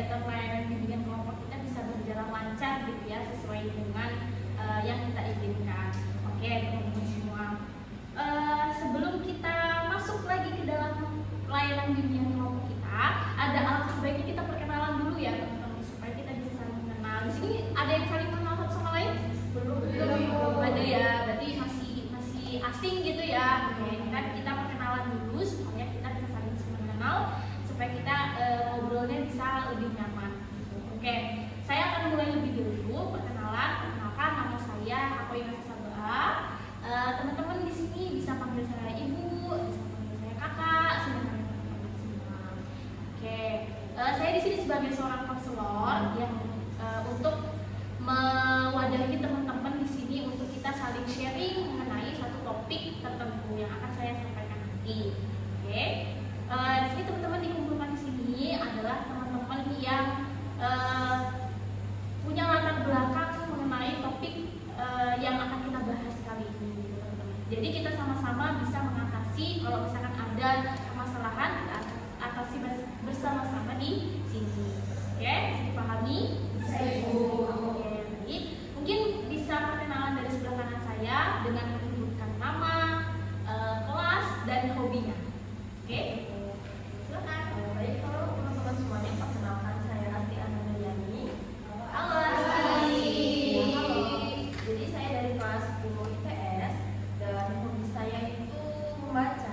kegiatan layanan bimbingan kelompok kita bisa berjalan lancar gitu ya, sesuai dengan yang kita inginkan. Oke, teman-teman semua. Sebelum kita masuk lagi ke dalam layanan bimbingan kelompok kita, ada alangkah baiknya kita perkenalan dulu ya teman-teman, supaya kita bisa saling mengenal. Di sini ada yang saling mengenal satu sama lain? Belum ada ya, berarti masih asing gitu ya. Oke, kita perkenalan dulu supaya kita bisa saling mengenal, supaya kita ngobrolnya bisa lebih nyaman. Oke, saya akan mulai lebih dulu perkenalan. Perkenalkan, nama saya Akoina Sabah. Teman-teman di sini bisa panggil saya ibu, bisa panggil saya kakak, silakan teman-teman semua. Oke, saya di sini sebagai seorang konselor yang untuk mewadahi teman-teman di sini untuk kita saling sharing mengenai satu topik tertentu yang akan saya sampaikan nanti. Oke, di sini teman-teman dikumpulkan di sini adalah teman-teman yang punya latar belakang mengenai topik yang akan kita bahas kali ini, teman-teman. Jadi kita sama-sama bisa mengatasi kalau misalkan ada permasalahan, kita atasi bersama-sama di sini. Oke, bisa dipahami? Bisa, Ibu. Oke, baik. Mungkin bisa perkenalan dari sebelah kanan saya dengan menyebutkan nama, kelas, dan hobinya. Oke, silakan. Baik, kalau teman-teman semuanya, perkenalkan saya Asti Anandayani. Halo Asti. Jadi saya dari kelas 10 IPS dan hobi saya itu membaca.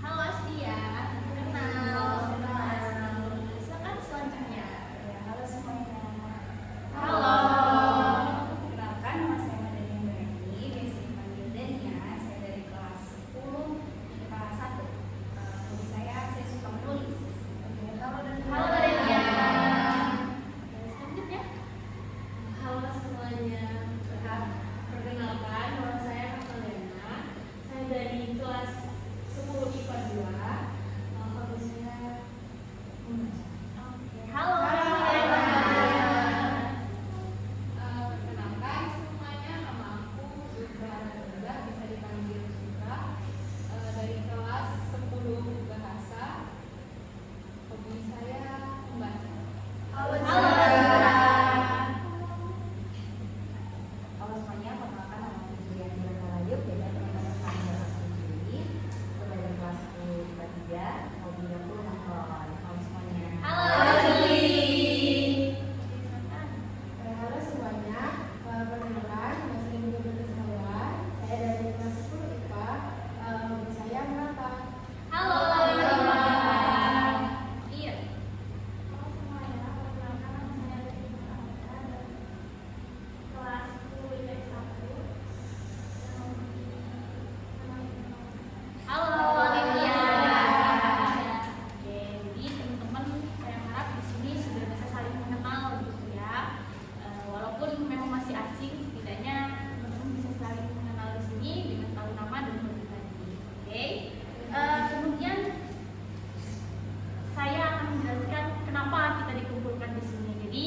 Halo Asti ya. Kenal. Silakan selanjutnya. Halo semuanya. Halo. Perkenalkan, nama saya Madani Berani, biasa dipanggil Dania. Saya dari kelas 10 IPA 1. Hobi saya suka menulis. Halo Dania. Halo Dania. Selanjutnya. Halo semuanya. Perkenalkan, nama saya Kasalena. Saya dari kelas 10 IPA 2. Hobi saya membaca. Oke, halo. Perkenalkan semuanya, nama aku Sukra Nanda, bisa dipanggil Sukra. Dari kelas 10 bahasa. Hobi saya membaca. Halo. Halo semuanya, perkenalkan nama aku Julian Dirakalayuk, jadi teman-teman panggil aku Juli. Aku dari kelas 10 IPA 3, hobi aku nonton. Halo semuanya. Halo Juli. Halo semuanya, perkenalkan nama saya Nurul Rizalwa. Saya dari kelas 10 IPA. Hobi saya menata. Halo. Iya. Halo semuanya, perkenalkan nama saya Rifki Farhansyah dari kelas 10 IPS 1. Halo Lydia. Oke, jadi teman-teman saya harap di sini sudah bisa saling mengenal gitu ya. Walaupun memang masih asing, setidaknya teman-teman bisa saling mengenal di sini dengan tahu nama dan hobi tadi. Oke. Kemudian saya akan menjelaskan kenapa kita dikumpulkan di sini. Jadi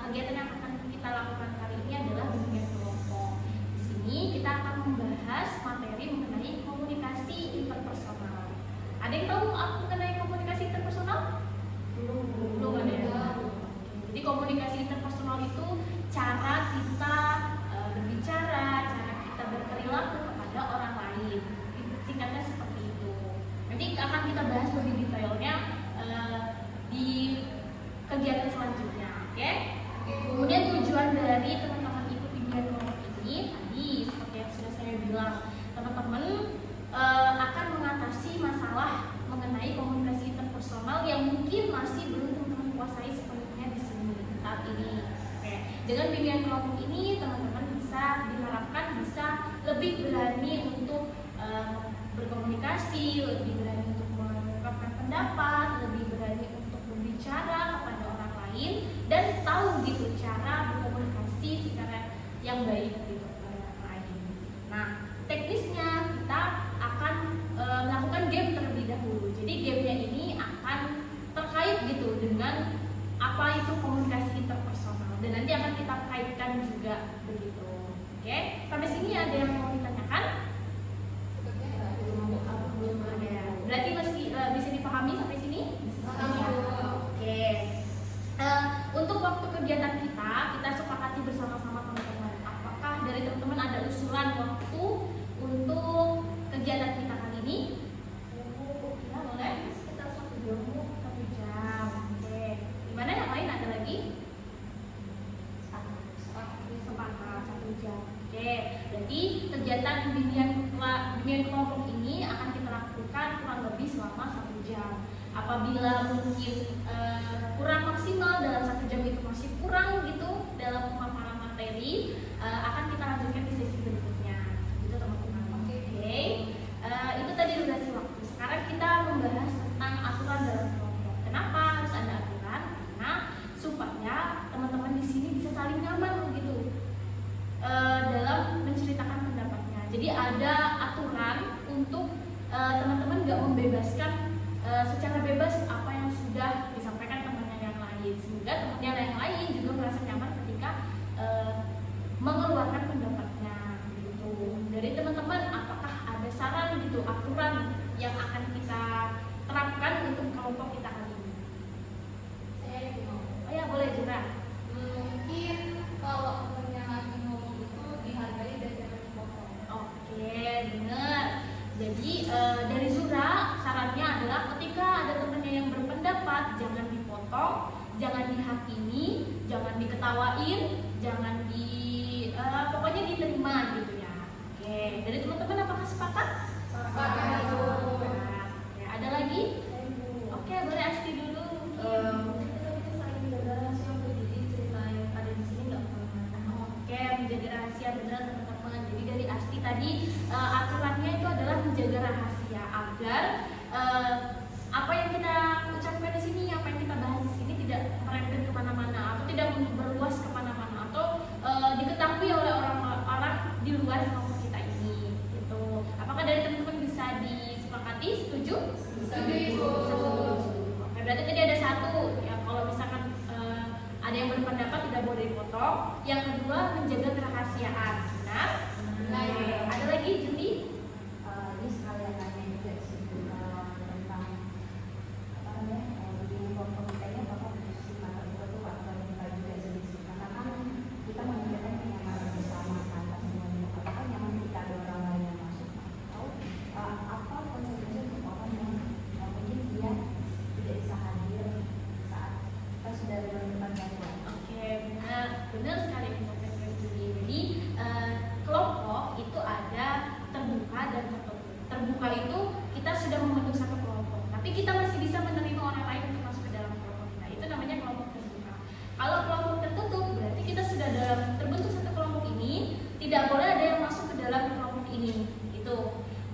kegiatan yang akan kita lakukan kali ini adalah bimbingan kelompok. Di sini kita akan membahas materi mengenai komunikasi interpersonal. Ada yang tahu apa mengenai komunikasi interpersonal? Belum ada ya? Jadi komunikasi interpersonal itu cara kita berbicara, cara kita berperilaku kepada orang lain. Singkatnya seperti itu. Nanti akan kita bahas lebih detailnya di kegiatan selanjutnya. Oke? Kemudian tujuan dari teman-teman ikut bimbingan kelompok ini tadi seperti yang sudah saya bilang, teman-teman akan mengatasi masalah mengenai komunikasi interpersonal yang mungkin masih belum teman-teman kuasai sepenuhnya di sini saat ini. Oke. Dengan bimbingan kelompok ini teman-teman bisa diharapkan bisa lebih berani untuk berkomunikasi, lebih berani untuk mengungkapkan pendapat, lebih berani untuk berbicara kepada orang lain dan tahu gitu cara berkomunikasi secara yang baik gitu kepada orang lain. Nah, teknisnya kita akan melakukan game terlebih dahulu. Jadi gamenya ini akan terkait gitu dengan apa itu komunikasi interpersonal dan nanti akan kita kaitkan juga begitu. Oke, sampai sini ada yang mau ditanyakan? Belum ada. Berarti masih bisa dipahami sampai sini? Oke, selama 1 jam. Apabila mungkin kurang maksimal dalam 1 jam itu masih kurang gitu dalam pemaparan materi, akan kita lanjutkan di sesi berikutnya. Gitu teman-teman. Oke. Itu tadi durasi waktu. Sekarang kita membahas tentang aturan dalam kelompok. Kenapa harus ada aturan? Karena supaya teman-teman di sini bisa saling nyaman begitu dalam menceritakan pendapatnya. Jadi ada aturan untuk teman-teman nggak membebaskan secara bebas apa yang sudah disampaikan temannya yang lain, sehingga temannya yang lain juga merasa nyaman ketika mengeluarkan pendapatnya gitu. Dari teman-teman apakah ada saran gitu, aturan yang akan kita terapkan untuk kelompok kita kali ini? Saya mau. Oh ya, boleh juga. Mungkin kalau temennya lagi ngomong itu dihargai dan jangan dipotong. Oke, benar. Jadi dari Zura sarannya adalah ketika ada temannya yang berpendapat, jangan dipotong, jangan dihakimi, jangan diketawain, jangan pokoknya diterima gitu ya. Oke, dari teman-teman apakah sepakat? Sepakat. Ya, ada lagi? Oke, boleh Asti dulu. Oke, menjaga rahasia benar teman-teman. Jadi dari Asti tadi aturannya itu adalah menjaga rahasia agar apa yang kita ucapkan di sini, apa yang kita bahas di sini tidak merembet kemana-mana atau tidak berluas kemana-mana atau diketahui oleh orang-orang di luar kelompok kita ini. Gitu. Apakah dari teman-teman bisa disepakati? Setuju? Setuju. Oke, berarti tadi ada satu ya, kalau misalkan ada yang berpendapat tidak boleh dipotong. Yang kedua, menjaga kerahasiaan. Benar? Benar. Ada lagi, Juli? Ini sekalian tanya juga sih tentang apa namanya di kelompok kita ini apakah bersifat tertutup atau kita juga sedikit karena kan kita memikirkan kenyamanan bersama atas semuanya. Apakah nyaman kita ada orang lain yang masuk atau apa konsekuensi untuk orang yang mungkin dia tidak bisa hadir saat kita sudah menentukan jadwal. Oke, benar sekali pendapat Juli. Jadi kelompok itu ada terbuka dan tertutup. Terbuka itu kita sudah membentuk satu kelompok, tapi kita masih bisa menerima orang lain untuk masuk ke dalam kelompok kita. Itu namanya kelompok terbuka. Kalau kelompok tertutup berarti kita sudah dalam terbentuk satu kelompok ini, tidak boleh ada yang masuk ke dalam kelompok ini. Itu.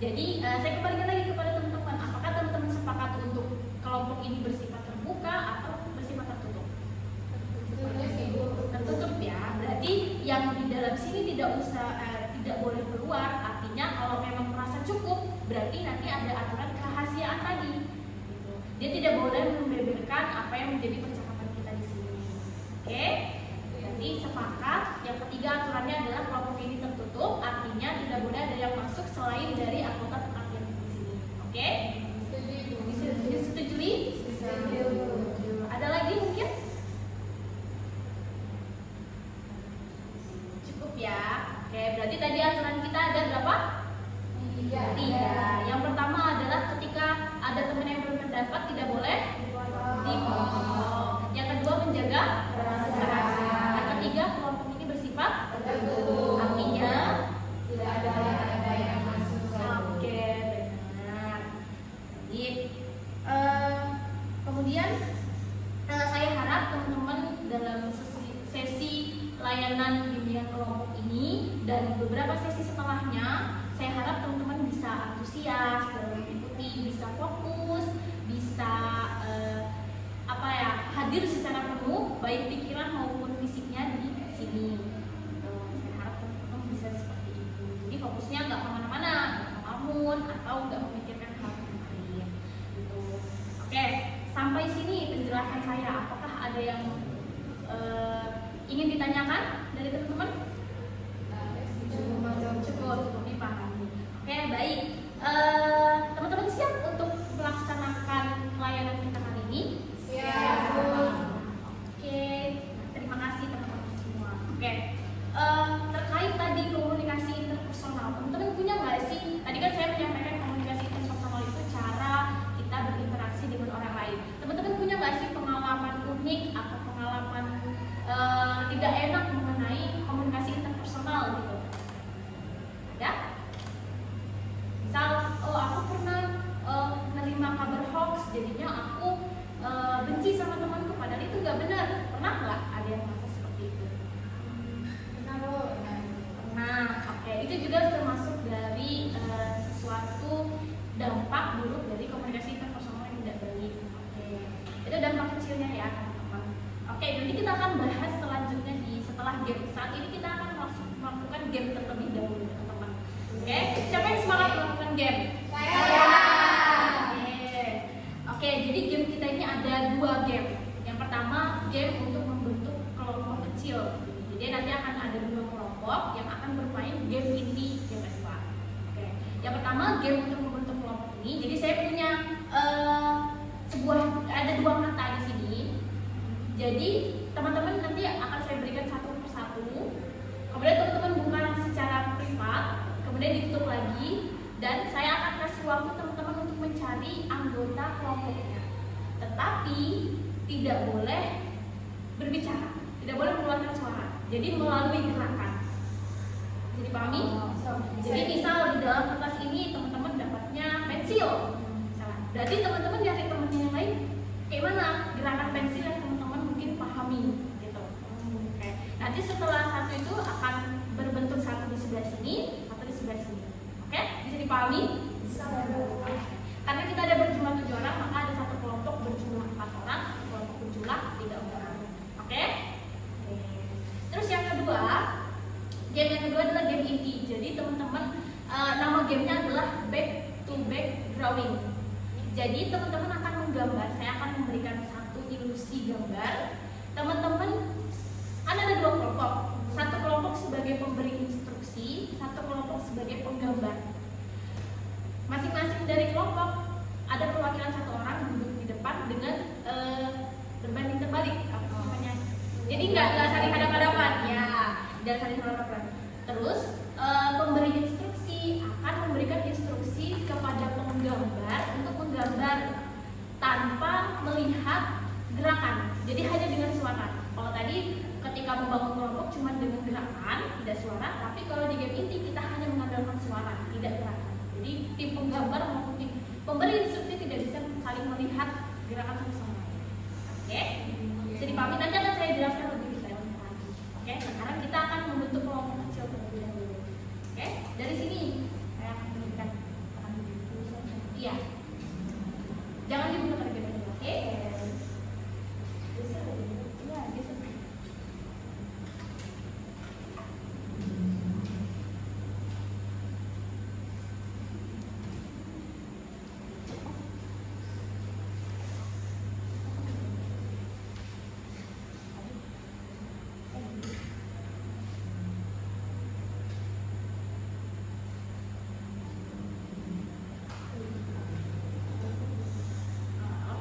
Jadi saya kembalikan lagi kepada teman-teman. Apakah teman-teman sepakat untuk kelompok ini bersifat terbuka atau bersifat tertutup? Tertutup ya. Berarti yang di dalam sini tidak boleh keluar. Artinya kalau memang merasa cukup, berarti nanti ada aturan kerahasiaan tadi. Gitu. Dia tidak boleh membeberkan apa yang menjadi percakapan kita di sini. Oke? Jadi sepakat. Yang ketiga aturannya adalah kelompok ini tertutup. Artinya tidak boleh ada yang masuk selain dari anggota tetap yang di sini. Oke? Disetujui? Ada lagi mungkin? Cukup ya. Oke, berarti tadi aturan kita ada berapa? 3. Yang pertama adalah ketika ada teman yang berpendapat tidak boleh dipotong. Yang kedua menjaga rahasia. Yang ketiga kelompok ini bersifat tertutup. Artinya Tidak ada yang masuk. oke, benar. Jadi kemudian saya harap teman-teman dalam sesi layanan bimbingan kelompok ini dan beberapa sesi setelahnya, saya harap teman-teman bisa antusias dalam mengikuti, bisa fokus, bisa hadir secara penuh, baik pikiran maupun fisiknya di sini. Saya harap teman-teman bisa seperti itu. Jadi fokusnya nggak kemana-mana, nggak ngelamun atau nggak memikirkan hal yang lain. Gitu. Oke, sampai sini penjelasan saya. Apakah ada yang ingin ditanyakan dari teman-teman? Cukup dipahami. Oke, baik. Teman-teman siap untuk melaksanakan layanan kita kali ini? Siap. Oke, terima kasih teman-teman semua. Oke, terkait tadi komunikasi interpersonal, teman-teman punya nggak sih? Tadi kan saya menyampaikan komunikasi interpersonal itu cara kita berinteraksi dengan orang lain. Teman-teman punya nggak sih pengalaman unik atau pengalaman tidak enak mengenai komunikasi Oke, jadi game kita ini ada 2 game. Yang pertama game untuk membentuk kelompok kecil. Jadi nanti akan ada 2 kelompok yang akan bermain game inti game kedua. Oke, yang pertama game untuk membentuk kelompok ini. Jadi saya punya ada 2 kata di sini. Jadi teman-teman nanti akan saya berikan satu persatu. Kemudian teman-teman buka secara privat, kemudian ditutup lagi, dan saya akan kasih waktu teman-teman untuk mencari anggota kelompoknya. Tetapi tidak boleh berbicara, tidak boleh mengeluarkan suara. Jadi melalui gerakan. Jadi pahami? Jadi misal di dalam kertas ini teman-teman dapatnya pensil, misalnya. Berarti teman-teman cari temannya yang lain, kayak mana gerakan pensil yang teman-teman mungkin pahami, gitu. Oke. Nanti setelah satu itu akan berbentuk satu di sebelah sini, satu di sebelah sini. Oke, bisa dipahami? Bisa. Karena kita ada berjumlah 7 orang, maka ada satu kelompok berjumlah 4 orang, satu kelompok berjumlah 3 orang. Oke? Terus yang kedua, game yang kedua adalah game inti. Jadi teman-teman, nama gamenya adalah back to back drawing. Jadi teman-teman akan menggambar. Saya akan memberikan satu ilusi gambar. Teman-teman kan ada 2 kelompok. Satu kelompok sebagai pemberi instruksi, satu kelompok sebagai penggambar. Masing-masing dari kelompok ada perwakilan satu orang duduk di depan dengan berbanding terbalik apa namanya. Jadi nggak saling hadap-hadapan ya, dan saling hadap-hadapan. Terus pemberi instruksi akan memberikan instruksi kepada penggambar untuk menggambar tanpa melihat gerakan. Jadi hanya dengan suara. Kalau tadi ketika membangun kelompok cuma dengan gerakan, tidak suara. Tapi kalau di game inti kita hanya mengandalkan suara, tidak gerakan. Jadi tim penggambar maupun tim pemberi instruksi tidak bisa saling melihat gerakan satu sama lain. Oke? Bisa dipahami? Nanti akan saya jelaskan lebih detail lagi. Oke? Sekarang kita akan membentuk kelompok kecil terlebih dahulu. Oke? Dari sini saya akan berikan. Iya. Jangan dibuka terlebih dahulu. Oke? Iya, bisa.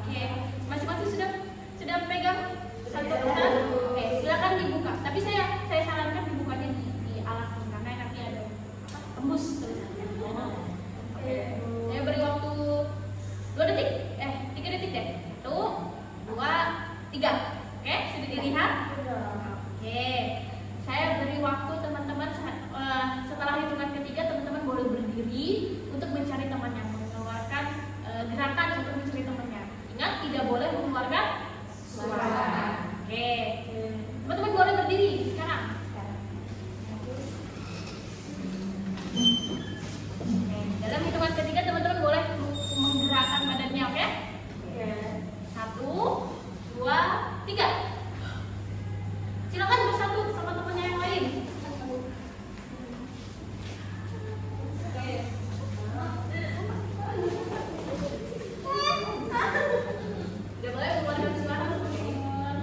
Oke, masing-masing sudah pegang satu kertas. Oke, silakan dibuka. Tapi saya sarankan dibukanya di alas karena nanti ada tembus tulisannya. Oke, saya beri waktu 2 detik, 3 detik deh. 1, 2, 3. Oke, sudah dilihat? Oke, saya beri waktu teman-teman setelah hitungan ketiga teman-teman boleh berdiri untuk mencari temannya, mengeluarkan gerakan untuk mencari temannya. Ingat, tidak boleh mengeluarkan suara. Oke, teman-teman boleh berdiri sekarang. Oke, dalam hitungan ketiga teman-teman boleh menggerakkan badannya, oke? 1, 2, 3. Silakan bersatu sama temannya yang lain. Tidak boleh mengeluarkan suara, teman-teman.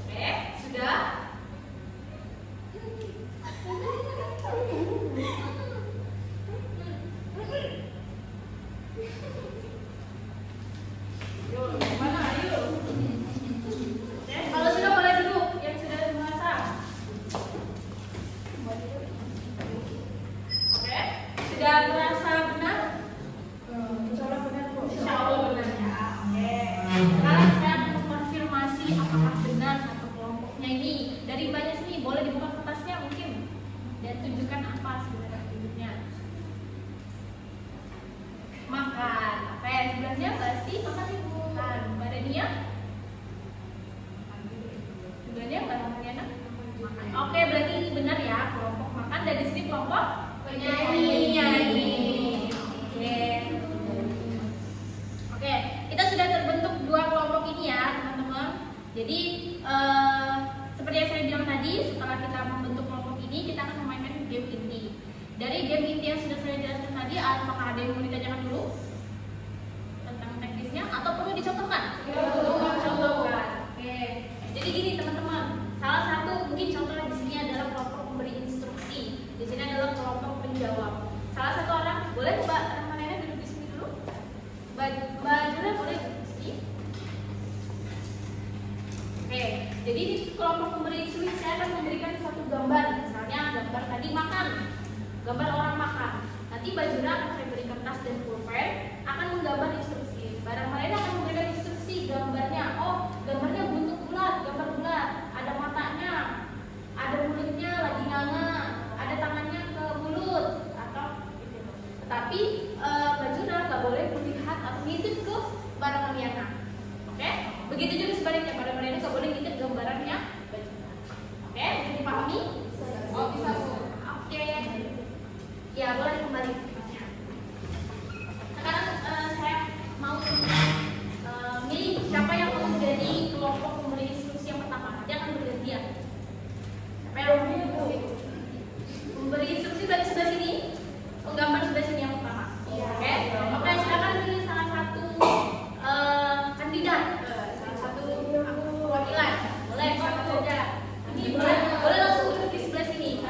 Oke, sudah? Yuk, mana? Ayo. Oke, kalau sudah boleh duduk, yang sudah merasa. Oke, sudah merasa benar? Insya Allah benar, Bu. Insya Allah benar ya. Oke. Sekarang saya akan mengkonfirmasi apakah benar satu kelompoknya ini. Dari banyak sini boleh dibuka kertasnya mungkin dan tunjukkan apa sebenarnya atributnya. Makan. Oke, sebelahnya pasti makan ibu. Mbak Dania? Sebelahnya Mbak Mariana? Makan. Oke, berarti ini benar ya, kelompok makan. Dari sini kelompok penyanyi. Oke. Oke, kita sudah terbentuk 2 kelompok ini ya, teman-teman. Jadi seperti yang saya bilang tadi, setelah kita membentuk kelompok ini, kita akan memainkan game inti. Dari game inti yang sudah saya jelaskan tadi, apakah ada yang mau ditanyakan dulu tentang teknisnya atau perlu dicontohkan? Contohkan. Oke. Jadi gini teman-teman, salah satu mungkin contoh di sini adalah kelompok pemberi instruksi. Di sini adalah kelompok penjawab. Salah satu orang, boleh Mbak Rahmanena duduk di sini dulu? Mbak Juna boleh duduk di sini? Oke, jadi di kelompok pemberi instruksi saya akan memberikan satu gambar. Misalnya gambar tadi makan, gambar orang makan. Nanti Mbak Juna akan saya beri kertas dan pulpen, akan menggambar instruksi. Mbak Rahmanena akan memberikan instruksi gambarnya. Oh, gambarnya bentuk bulat, gambar bulat. Ada matanya, ada mulutnya lagi nganga, ada tangannya ke mulut atau gitu. Tetapi Mbak Juna nggak boleh melihat atau ngintip ke Mbak Rahmanena. Oke, begitu juga sebaliknya Mbak Rahmanena nggak boleh ngintip gambarannya Mbak Juna. Oke, bisa dipahami? Oh, bisa. Oke. Ya, boleh kembali. Sekarang saya mau milih siapa yang mau menjadi kelompok pemberi instruksi yang pertama. Nanti akan bergantian. Siapa yang mau memberi instruksi dari sebelah sini, menggambar sebelah sini yang pertama. Oke, oke, silakan pilih salah satu kandidat, salah satu perwakilan. Boleh siapa saja. Ini boleh langsung duduk di sebelah sini.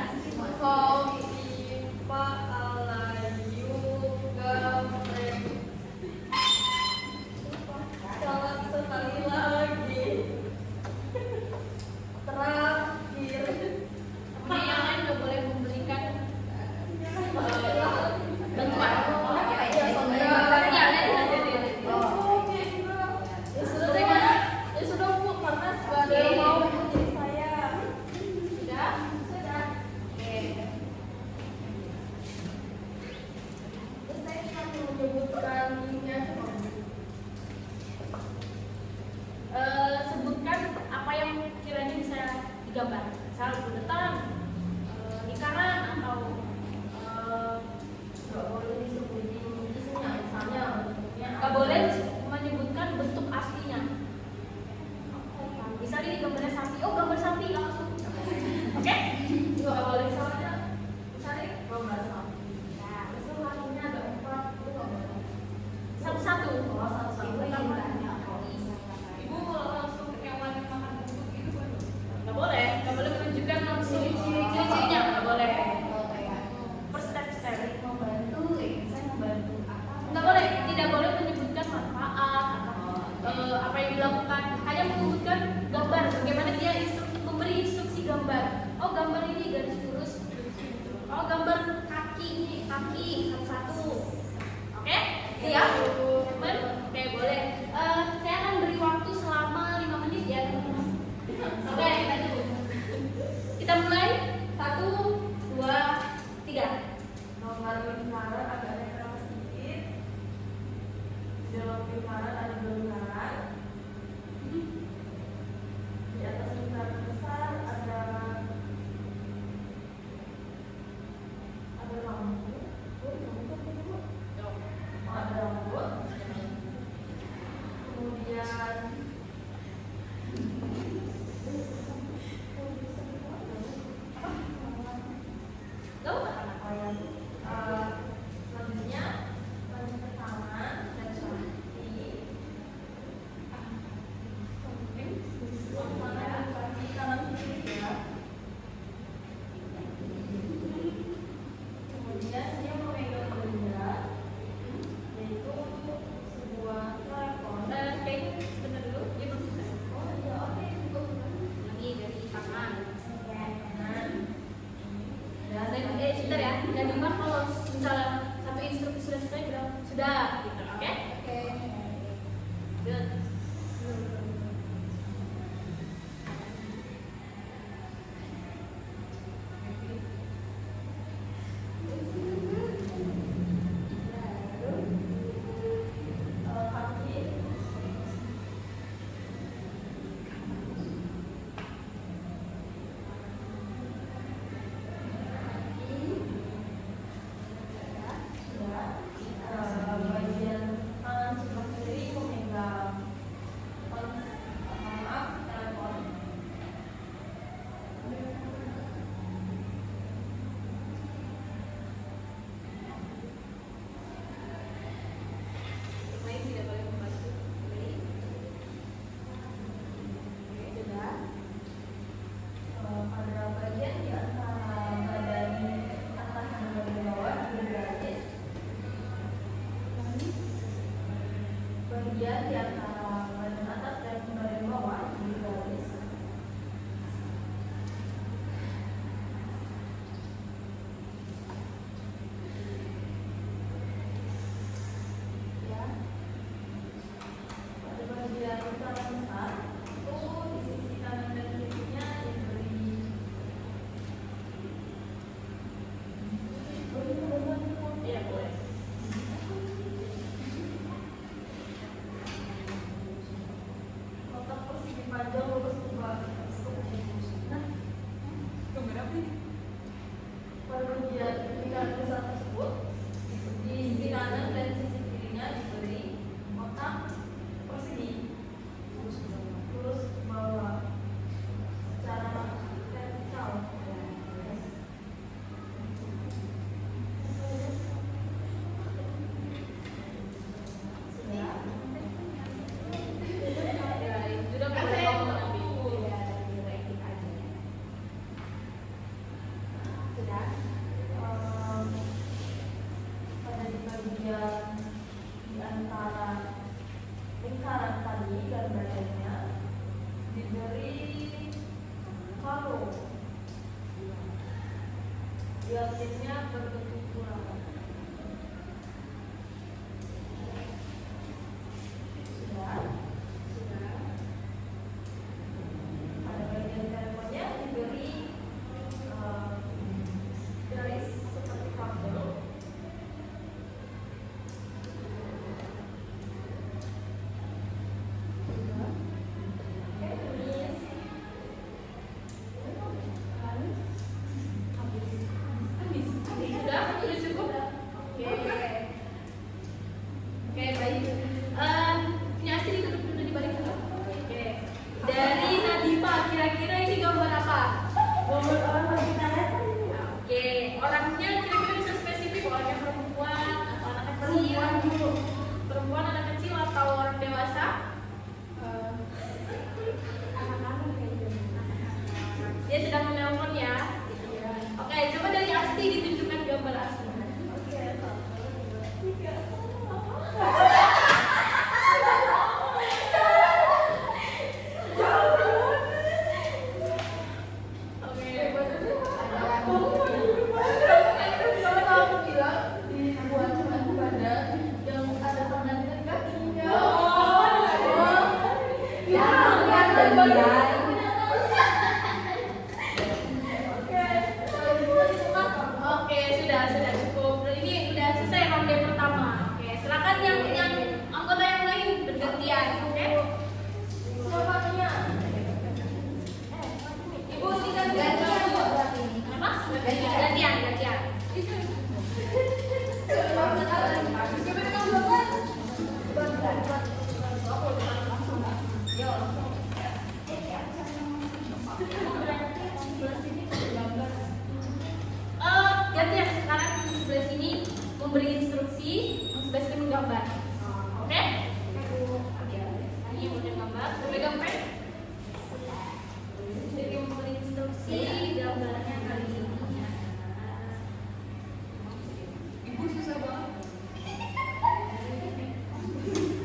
Tapi yang lain nggak boleh memberikan bantuan. Sebutkan apa yang kiranya bisa digambar. Misal buletan, lingkaran atau nggak boleh menyebutkan bentuk aslinya. Misalnya ini gambarnya sapi, oh gambar sapi langsung. Oke? Nggak boleh soalnya. Misalnya gambar sapi. Nah, terus lakinya ada 4, itu nggak boleh. Satu-satu. Oh, satu-satu. Ibu kalau langsung ke hewan yang makan bubuk itu boleh? Nggak boleh. Nggak boleh menunjukkan langsung ciri-cirinya. Nggak boleh. Per step-step. Nggak boleh. Tidak boleh menyebutkan manfaat atau apa yang dilakukan. Hanya menyebutkan gambar. Bagaimana dia memberi instruksi gambar. Oh, gambar ini garis lurus. Oh, gambar kaki ini kaki satu-satu. Oke? Siap? Teman? Oke, boleh. Saya akan beri waktu selama 5 menit ya, teman-teman. Oke, kita dulu. Kita mulai. 1, 2, 3. Nomor lingkaran agak netral sedikit. Di dalam lingkaran ada 2 lingkaran. Di atas lingkaran besar ada rambut. Ada rambut. Kemudian selanjutnya lanjut ke tangan dan kaki. Kaki kanan kiri ya. Kemudian dia memegang benda, yaitu sebuah telepon. Benar dulu. Dia belum selesai. Oh iya, oke, cukup. Lagi dari tangan. Kanan. Dan sebentar ya. Dan Mbak kalau misalnya satu instruksi sudah selesai bilang sudah gitu. Oke? Good. Kaki. Bagian kanan sebelah kiri memegang bagian di antara badan atas dan badan bawah di garis. Ya. Pada bagian utara besar itu di sisi kanan dan kirinya diberi ya boleh. Kotak persegi panjang lurus ke belakang. Nah, gambar apa ini? Pada bagian lingkaran besar tersebut, di sisi kanan dan sisi kirinya diberi kotak persegi lurus ke bawah secara vertikal. Sudah boleh kamu mengambil. Pada di bagian di antara lingkaran tadi dan badannya diberi karo. Diaksesnya berbentuk kurangan. Sudah. Pada bagian teleponnya diberi garis seperti kabel. Oke, tulis. Habis. Sudah, tulis cukup. Oke. Oke, baik. Ini asli duduk dulu di balik sana. Oke. Dari Nadifa, kira-kira ini gambar apa? Gambar orang lagi tanya. Oke, orangnya kira-kira bisa spesifik, orangnya perempuan atau anak kecil? Perempuan, anak kecil atau orang dewasa? Anak-anak kayaknya. Dia sedang menelpon ya. Oke, coba dari Asti ditunjukkan gambar Asti. Oke, 1, 2, 3. Oke. Aku bilang dibuat badan yang ada tangan dan kakinya. Ya, Oke, sudah cukup. Ini udah selesai ronde pertama. Oke, silakan yang anggota yang lain bergantian. Oke. Siapa punya? Ibu tinggal gantian. Apa? Gantian. Gantian sekarang di sebelah sini memberi instruksi, yang sebelah sini menggambar. Oke? Ini udah gambar, pegang pen. Jadi memberi instruksi gambarnya kali ini. Ibu susah banget.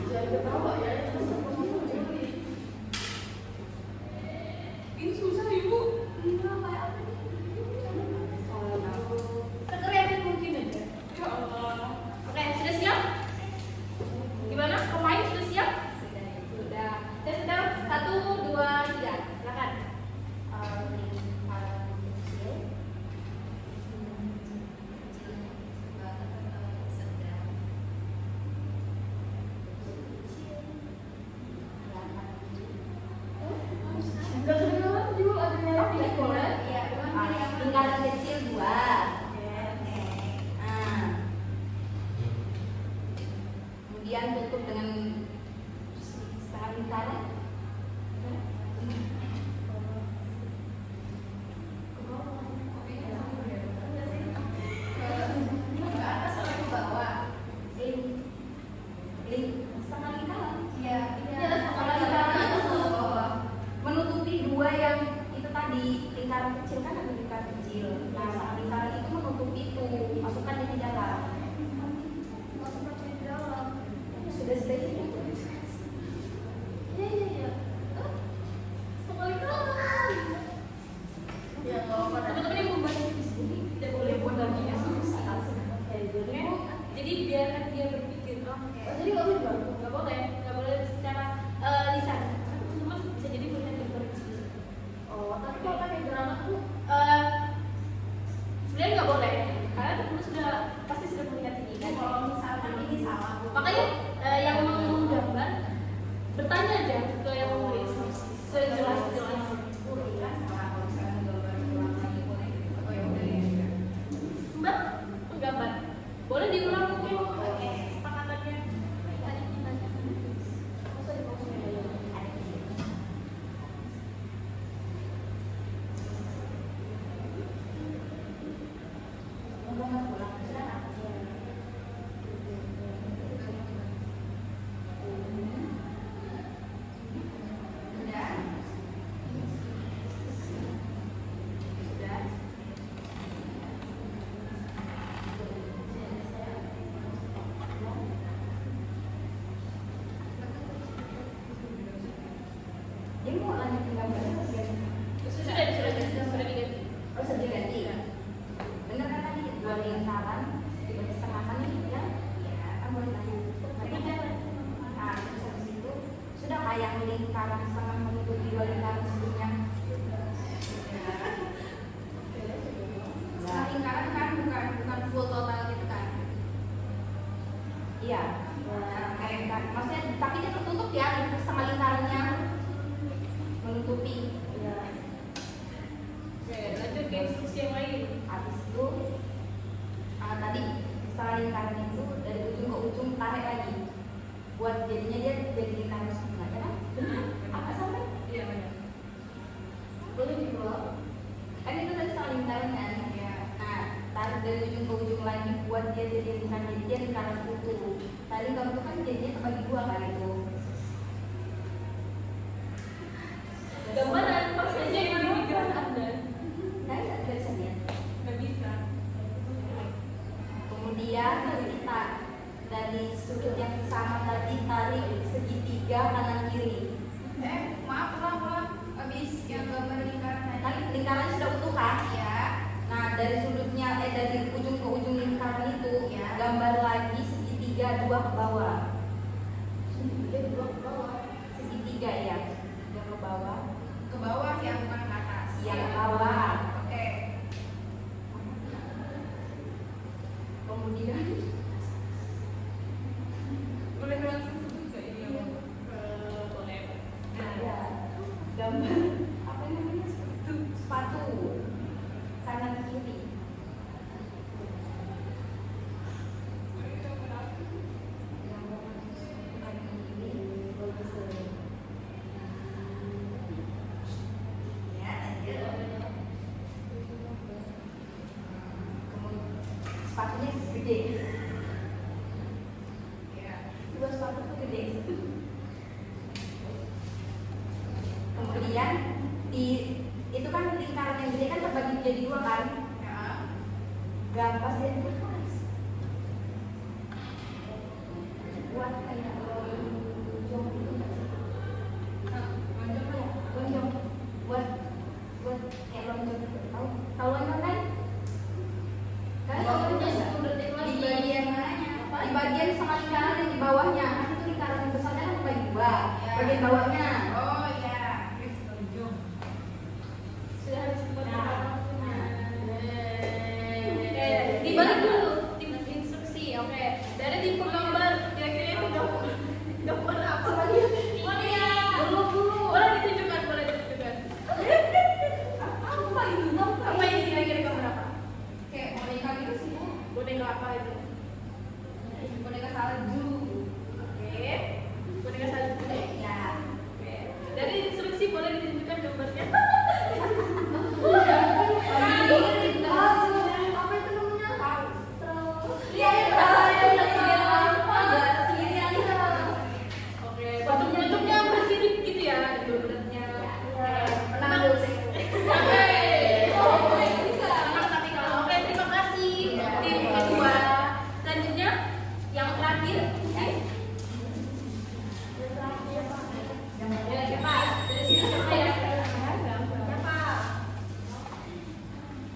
Jangan ketawa ya. Ini susah ibu. Sekreatif mungkin aja. Ya Allah. Oke, sudah siap? Gimana? Sebenarnya nggak boleh, karena kamu pasti sudah melihat ini kan. Kalau misalkan ini salah, Makanya yang mau menggambar bertanya aja ke yang menulis sejelas-jelasnya. salah kalau misalkan gambar ulang lagi boleh gitu. Oh ya udah ya. Mbak, menggambar boleh diulang mungkin Oke. kesepakatannya. Masa di pause ya? Sudah? Sudah? Dia mau lanjutin gambarnya apa sih? Sudah diganti. Oh, sudah diganti. Bener kan tadi dua lingkaran dibagi setengah kan nih ya? Iya, kan boleh tanya. Nah, terus habis itu sudah kayak lingkaran setengah mengikuti dua lingkaran sebelumnya. Setengah lingkaran kan bukan full total gitu kan? Iya. Nah, Kayak kan, maksudnya tapi dia tertutup ya, setengah lingkarannya menutupi. Iya. Oke, lanjut ke instruksi yang lain. Habis itu tadi setengah lingkaran itu dari ujung ke ujung tarik lagi. Buat jadinya dia jadi lingkaran setengah ya kan? Benar? Apa sampai? Iya benar. Boleh diulang? Kan itu tadi setengah lingkaran kan? ya. Nah, tarik dari ujung ke ujung lagi buat dia jadi lingkaran, jadi dia lingkaran utuh. Tadi kalau itu kan jadinya terbagi dua kan itu. Gambaran pas aja yang di pikiran Anda. Kan nggak bisa lihat. Nggak bisa. Kemudian kita dari sudut yang sama tadi tarik segitiga kanan kiri. Maaf habis yang gambar lingkaran Kan tadi. lingkaran sudah utuh kan? Ya. Nah dari sudutnya dari ujung ke ujung lingkaran itu Ya. gambar lagi segitiga dua ke bawah. Segitiga dua ke bawah. Segitiga ya, dua ke bawah. Ke bawah ya, bukan ke atas. Yang ke bawah. Oke. Kemudian Boleh langsung sebut nggak ini? Boleh. ada gambar apa namanya sepatu kanan kiri. Kanan kiri bagus tuh. Ya, lanjut. Kemudian sepatunya gede. Ya. Dua sepatu tuh gede. Kemudian di itu kan lingkaran yang gede kan terbagi jadi dua kan? Ya. Gampas dari kertas. Buat kayak lonjong itu nggak sih? Lonjong ya. Lonjong. Buat kayak lonjong gitu. Tahu lonjong kan? Kalian tahu lonjong nggak? Di bagian mananya? Di bagian setengah lingkaran yang di bawahnya. Kan itu lingkaran yang besarnya kan terbagi dua. Ya. Bagian bawahnya. Oh ya. Sudah harus Nah. dibalik dulu tim instruksi. Oke, dari tim penggambar kira-kira itu gambar apa? Belum dulu. Boleh ditunjukkan. Apa ini? Apa ini kira-kira gambar apa? Kayak boneka gitu sih. Boneka apa itu? Boneka salju. Oke, boneka salju. Ya. Oke, dari instruksi boleh ditunjukkan gambarnya. Apa itu namanya? Iya, Oke, bentuk-bentuknya mirip gitu ya, bentuknya. Menang dulu sih. Oke, terima kasih tim kedua. Selanjutnya yang terakhir. Ya, siapa? Dari sini siapa ya? Siapa?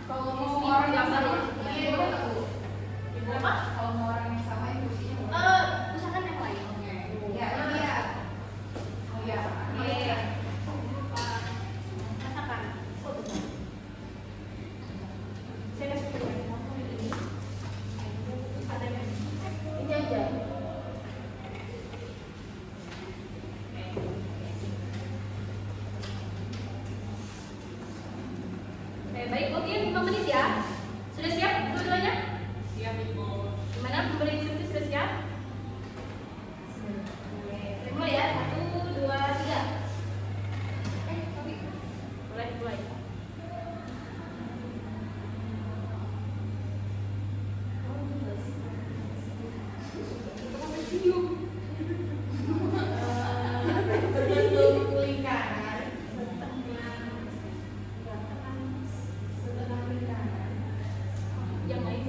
Kalau mau orang yang sama, Iya. boleh nggak, Bu? Apa? Kalau mau orang yang sama, kursinya boleh. Misalkan yang lain. Ya, iya. Oh ya. Oke. Katakan. Saya kasih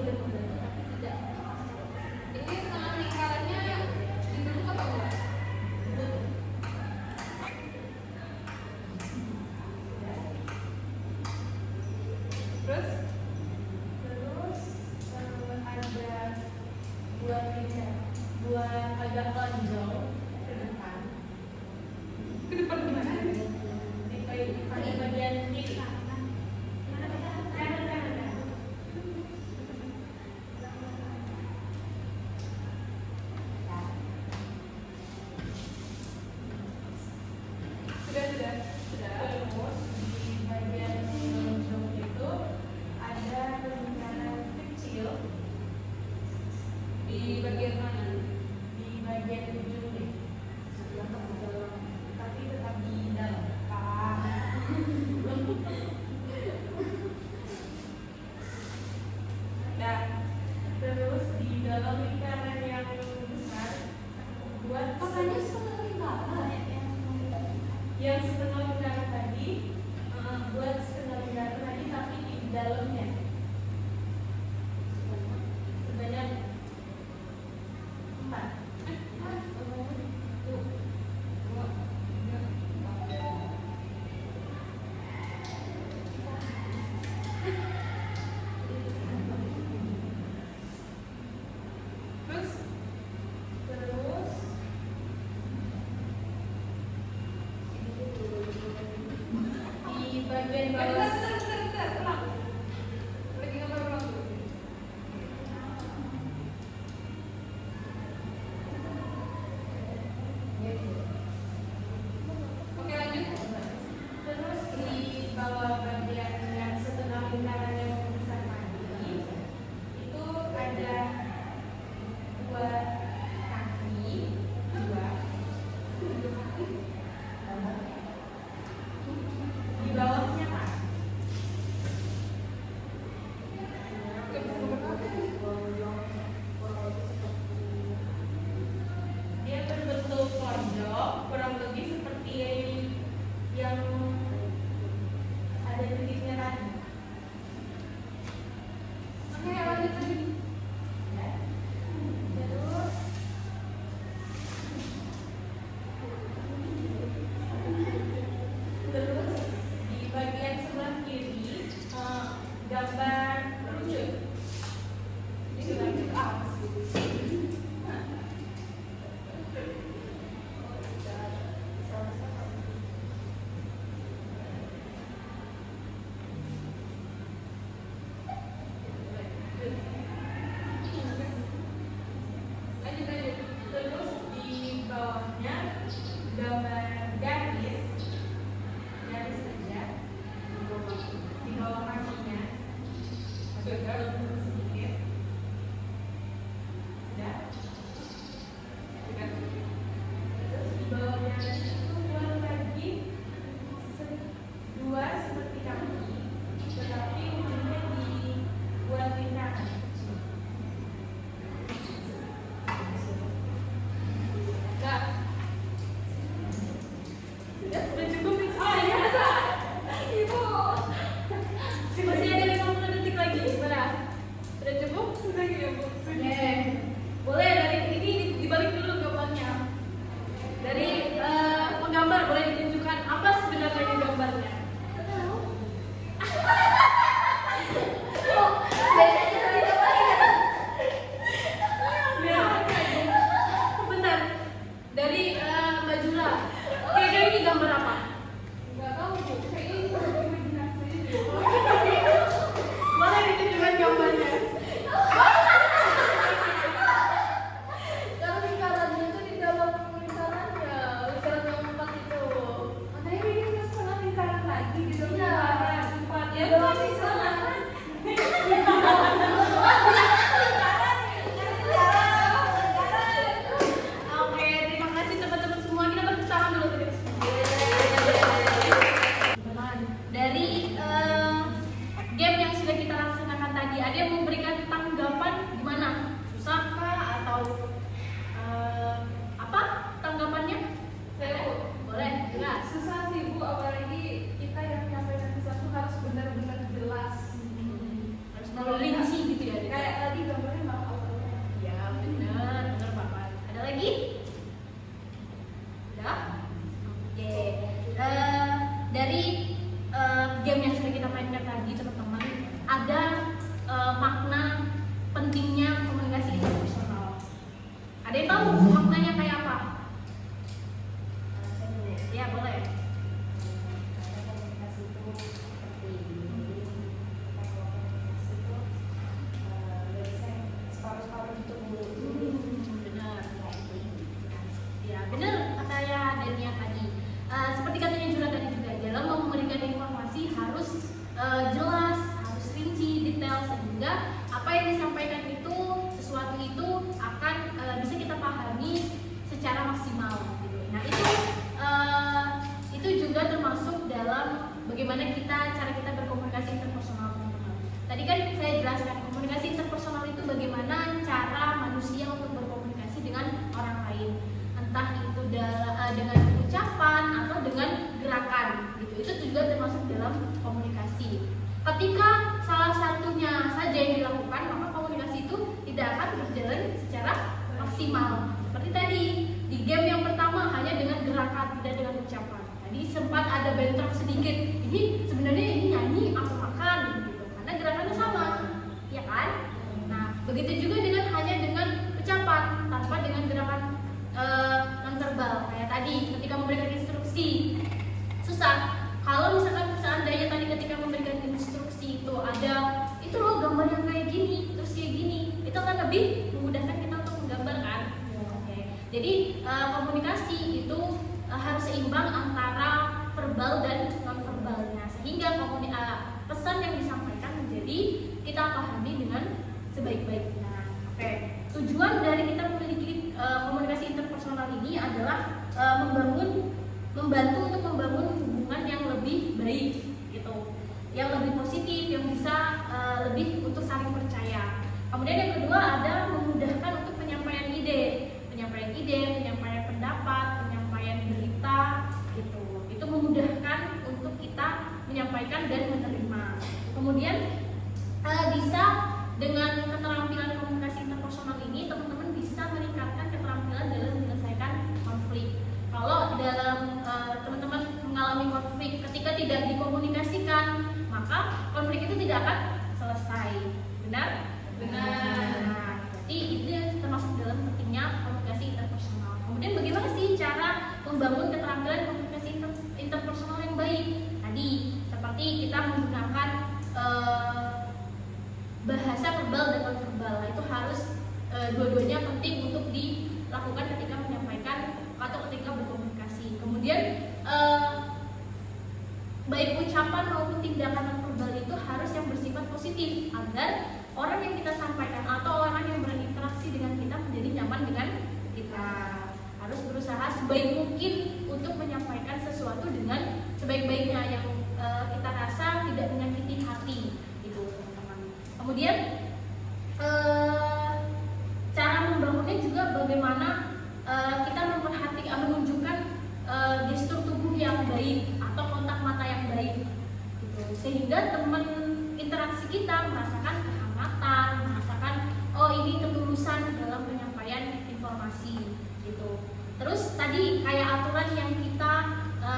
boleh membantu tapi tidak. Ini setengah lingkarannya ditutup atau enggak? Ditutup. Terus ada buat lidah, buat agak lonjong ke depan. ke depan gimana? Di bagian kiri. maksimal. Seperti tadi di game yang pertama hanya dengan gerakan, tidak dengan ucapan. Tadi sempat ada bentrok sedikit. Ini sebenarnya ini nyanyi apa makan gitu, karena gerakannya sama, ya kan? Nah, begitu juga hanya dengan ucapan tanpa dengan gerakan nonverbal. Kayak tadi ketika memberikan instruksi susah. Kalau misalkan seandainya tadi ketika memberikan instruksi itu ada itu loh gambar yang kayak gini, terus kayak gini, itu akan lebih memudahkan kita untuk menggambar kan. Oke. Jadi komunikasi itu harus seimbang antara verbal dan nonverbalnya, sehingga pesan yang disampaikan menjadi kita pahami dengan sebaik-baiknya. Oke. Tujuan dari kita memiliki komunikasi interpersonal ini adalah membantu untuk membangun hubungan yang lebih baik gitu, yang lebih positif, yang bisa lebih untuk saling percaya. Kemudian yang kedua ada memudahkan untuk penyampaian ide, penyampaian pendapat, penyampaian berita gitu. Itu memudahkan untuk kita menyampaikan dan menerima. Kemudian bisa dengan keterampilan komunikasi interpersonal ini teman-teman bisa meningkatkan keterampilan dalam menyelesaikan konflik. Kalau dalam teman-teman mengalami konflik ketika tidak dikomunikasikan, maka konflik itu tidak akan selesai. Benar? Benar. Nah, jadi itu termasuk dalam pentingnya komunikasi interpersonal. Kemudian bagaimana sih cara membangun keterampilan komunikasi interpersonal yang baik? Tadi seperti kita menggunakan bahasa verbal dan nonverbal. Itu harus dua-duanya penting untuk dilakukan ketika menyampaikan atau ketika berkomunikasi. Kemudian baik ucapan maupun tindakan nonverbal itu harus yang bersifat positif agar orang yang kita sampaikan atau orang yang berinteraksi dengan kita menjadi nyaman dengan kita. Harus berusaha sebaik mungkin untuk menyampaikan sesuatu dengan sebaik-baiknya yang kita rasa tidak menyakiti hati itu, teman-teman. Kemudian cara membangunnya juga bagaimana kita menunjukkan gestur tubuh yang baik atau kontak mata yang baik gitu. Sehingga teman interaksi kita merasakan kehangatan, merasakan oh ini ketulusan dalam penyampaian informasi gitu. Terus tadi kayak aturan yang kita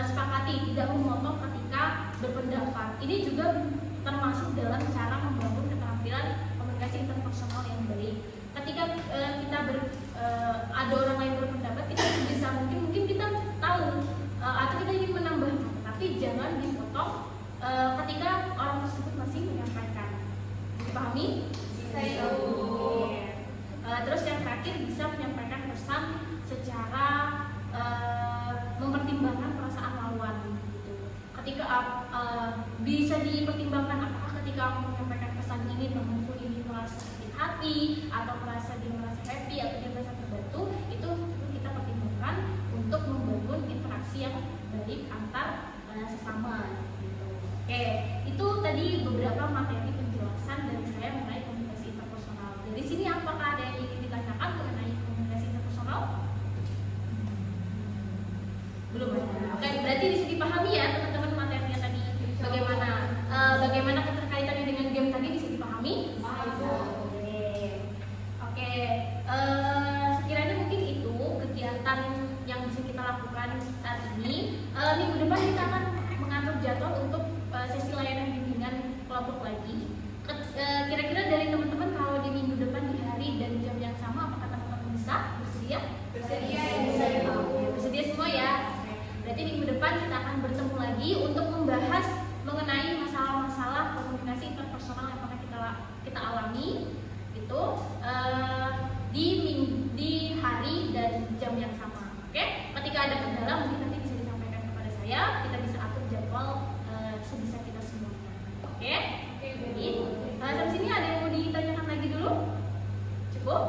sepakati tidak memotong ketika berpendapat. Ini juga termasuk dalam cara membangun keterampilan komunikasi interpersonal yang baik. Ketika ada orang lain berpendapat, kita bisa mungkin kita tahu atau kita ingin menambah, tapi jangan dipotong ketika orang tersebut masih menyampaikan. Dipahami? Saya Terus yang terakhir bisa menyampaikan pesan secara mempertimbangkan perasaan lawan. Gitu. Ketika bisa dipertimbangkan apakah ketika aku menyampaikan pesan ini temanku ini merasa sakit hati atau dia merasa happy atau dia merasa terbantu, itu kita pertimbangkan untuk membangun interaksi yang baik antar sesama. Gitu. Oke, itu tadi beberapa materi penjelasan dari saya mengenai komunikasi interpersonal. Dari sini apakah ada yang ingin ditanyakan mengenai komunikasi interpersonal? Belum ada. Oke, berarti bisa dipahami ya teman-teman materinya tadi. Bagaimana keterkaitannya dengan game tadi bisa dipahami? Oke. Sekiranya mungkin itu kegiatan yang bisa kita lakukan saat ini. Minggu depan kita akan mengatur jadwal untuk sesi layanan bimbingan kelompok lagi. Kira-kira dari teman-teman kalau di minggu depan di hari dan jam yang sama, apakah teman-teman bisa bersedia? Bersedia semua ya. Berarti minggu depan kita akan bertemu lagi untuk membahas mengenai masalah-masalah komunikasi interpersonal yang pernah kita alami itu di hari dan jam yang sama. Oke? Ketika ada kendala mungkin nanti bisa disampaikan kepada saya, kita bisa atur jadwal sebisa kita semuanya. Oke? Jadi sampai sini ada yang mau ditanyakan lagi dulu? Cukup?